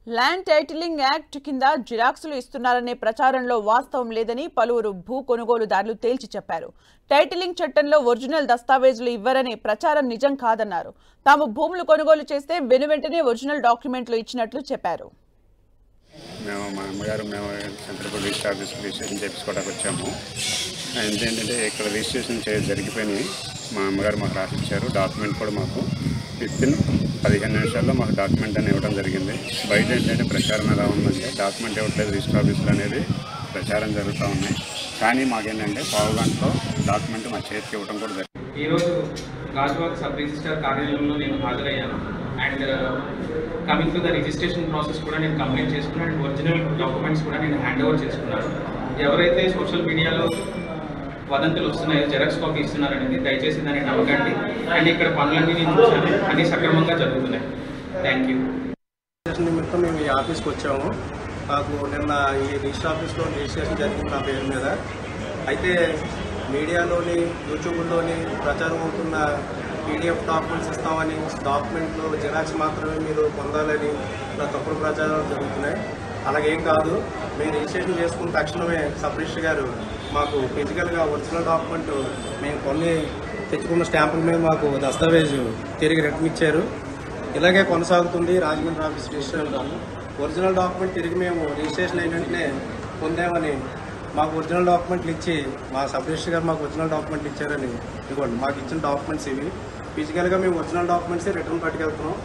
Land titling act కింద జిరాక్సులు ఇస్తున్నారనే ప్రచారంలో వాస్తవం లేదని పలువురు భూ కొనుగోలుదారులు తేల్చి చెప్పారు. టైటిలింగ్ చట్టంలో ఒరిజినల్ దస్తావేజులు ఇవ్వరనే ప్రచారం నిజం కాదన్నారు. తాము భూములు కొనుగోలు చేస్తే వెనువెంటనే ఒరిజినల్ డాక్యుమెంట్లు ఇచ్చినట్లు చెప్పారు. మేము మా అమ్మగారు సెంట్రల్ రిజిస్టర్ ఆఫీస్కి రిజిస్ట్రేషన్ చేయించుకోవడానికి వచ్చాము. ఏంటంటే ఇక్కడ రిజిస్ట్రేషన్ జరిగిపోయినాయి. మా అమ్మగారు మాకు రాసిచ్చారు. డాక్యుమెంట్ కూడా మాకు వితిన్ 15 నిమిషాల్లో మాకు డాక్యుమెంట్ అని ఇవ్వడం జరిగింది. బయట ఏంటంటే ప్రచారం ఎలా ఉందంటే డాక్యుమెంట్ ఇవ్వట్లేదు రిజిస్టర్ ఆఫీసులు అనేది ప్రచారం జరుగుతూ ఉన్నాయి. కానీ మాకేంటంటే పావు గంటలో డాక్యుమెంట్ మా చేతికి ఇవ్వడం కూడా జరిగింది. ఈరోజు గాజువాక సబ్ రిజిస్టర్ కార్యాలయంలో నేను హాజరయ్యాను. And coming to the registration process కూడా నేను కంప్లీట్ చేసుకున్నాను. అండ్ ఒరిజినల్ డాక్యుమెంట్స్ కూడా నేను హ్యాండ్ ఓవర్ చేసుకున్నాను. ఎవరైతే సోషల్ మీడియాలో వదంతులు వస్తున్నాయో జెరాక్స్ కాపీ ఇస్తున్నారనేది దయచేసి దాన్ని నమ్మకండి. అండ్ ఇక్కడ పనులన్నీ నేను చూశాను, అన్ని సక్రమంగా జరుగుతున్నాయి. Thank you. నిమిత్తం మేము ఈ ఆఫీస్కి వచ్చాము. నాకు నిన్న ఈ రిజిస్టర్ ఆఫీస్లో రిజిస్ట్రేషన్ జరిగింది నా పేరు మీద. అయితే మీడియాలోని యూట్యూబ్లోని ప్రచారం అవుతున్న పీడిఎఫ్ డాక్యుమెంట్స్ ఇస్తామని, డాక్యుమెంట్లు జిరాక్స్ మాత్రమే మీరు పొందాలని తప్పుడు ప్రచారాలు జరుగుతున్నాయి. అలాగేం కాదు. మేము రిజిస్ట్రేషన్ చేసుకున్న తక్షణమే సబ్ రిజిస్టర్ గారు మాకు ఫిజికల్గా ఒరిజినల్ డాక్యుమెంట్ మేము కొన్ని తెచ్చుకున్న స్టాంపుల మీద మాకు దస్తావేజు తిరిగి రిటర్న్ ఇచ్చారు. ఇలాగే కొనసాగుతుంది Rajahmundry office registration. Original document తిరిగి మేము రిజిస్ట్రేషన్ అయిన వెంటనే పొందామని మాకు ఒరిజినల్ డాక్యుమెంట్లు ఇచ్చి మా సబ్ రిజిస్టర్ గారు మాకు ఒరిజినల్ డాక్యుమెంట్లు ఇచ్చారని ఇవ్వండి. మాకు ఇచ్చిన డాక్యుమెంట్స్ ఇవి. ఫిజికల్గా మేము ఒరిజినల్ డాక్యుమెంట్స్ రిటర్న్ పట్టుకెళ్తున్నాం.